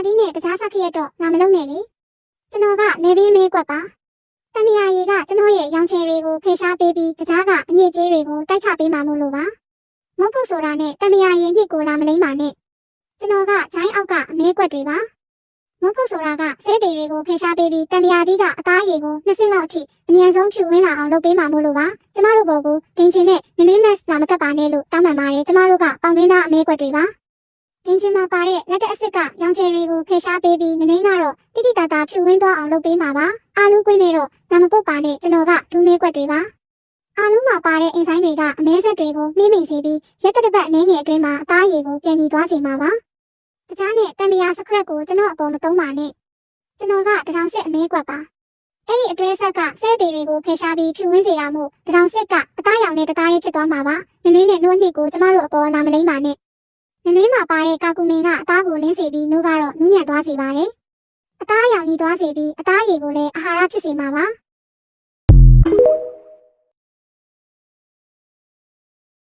ဒီနဲ့တခြားဆက်ခရက်တော့ငါမလုပ်နဲ့လေကျွန်တော်ကလေပြီးမေးကွက်ပါတမယာရီကကျွန်တော်ရဲ့ရောင်ချယ်တွေကိုဖေရှားပေးပြီးတခြားကအညစ်အကြေးတွေကိုတိုက်ချပေးမှာမို့လို့ပါမဟုတ်ဘူးဆိုတာနဲ့တမယာရီနှစ်ကိုလာမလိမ့်ပါနဲ့ကျွန်တော်ကဂျိုင်းအောက်ကအမဲကွက်တွေပါမဟုတ်ဘူးဆိုတာကဆဲတေတွေကိုဖေရှားပေးပြီးတမယာတီးကအသားအရည်ကို2ဆင့်လောက်အထိအမြန်ဆုံးဖြူဝင်းလာအောင်လုပ်ပေးမှာမို့လို့ပါကျမတို့ဘောကိုဒင်းချင်းနဲ့နွေးမက်လာမကပ်ပါနဲ့လို့တောင်းပန်ပါတယ်ကျမတို့ကပေါင်တွင်းသားအမဲကွက်တွေပါဒင်းချင်းမှာပါတဲ့လက်တဲ့အစ်စ်ကရောင်ချယ်တွေကိုဖေရှားပေးပြီးနွေးကတော့တိတိတသာဖြူဝင်းသွားအောင်လုပ်ပေးမှာပါအာလူးကွင်းနဲ့တော့နာမပုတ်ပါနဲ့ကျွန်တော်ကဒူးမဲကွက်တွေပါအာလူးမှာပါတဲ့အင်ဆိုင်တွေကအမဲဆက်တွေကိုနှိမ့်မိစေပြီးရက်တစ်ပတ်အနေနဲ့အတွင်းမှာအသားအရည်ကိုပြန်ညီသွားစေမှာပါတခြားနဲ့တံမြာစခရက်ကိုကျွန်တော်အပေါ်မသုံးပါနဲ့ကျွန်တော်ကတထောင်စစ်အမဲကွက်ပါအဲ့ဒီအတွဲဆက်ကဆဲသေးတွေကိုဖေရှားပြီးဖြူဝင်းစေတာမို့တထောင်စစ်ကအသားရောင်နဲ့တသားလေးဖြစ်သွားမှာပါနွေးနဲ့နှိုးနှစ်ကိုကျမတို့အပေါ်လာမလိမ့်ပါနဲ့နွေးမှာပါတဲ့ကာကူမင်ကအသားကိုလင်းစေပြီးနှိုးကတော့နူးညံ့သွားစေပါတယ်အသားရောင်ညီသွားစေပြီးအသားရည်ကိုလည်းအာဟာရဖြစ်စေမှာပါ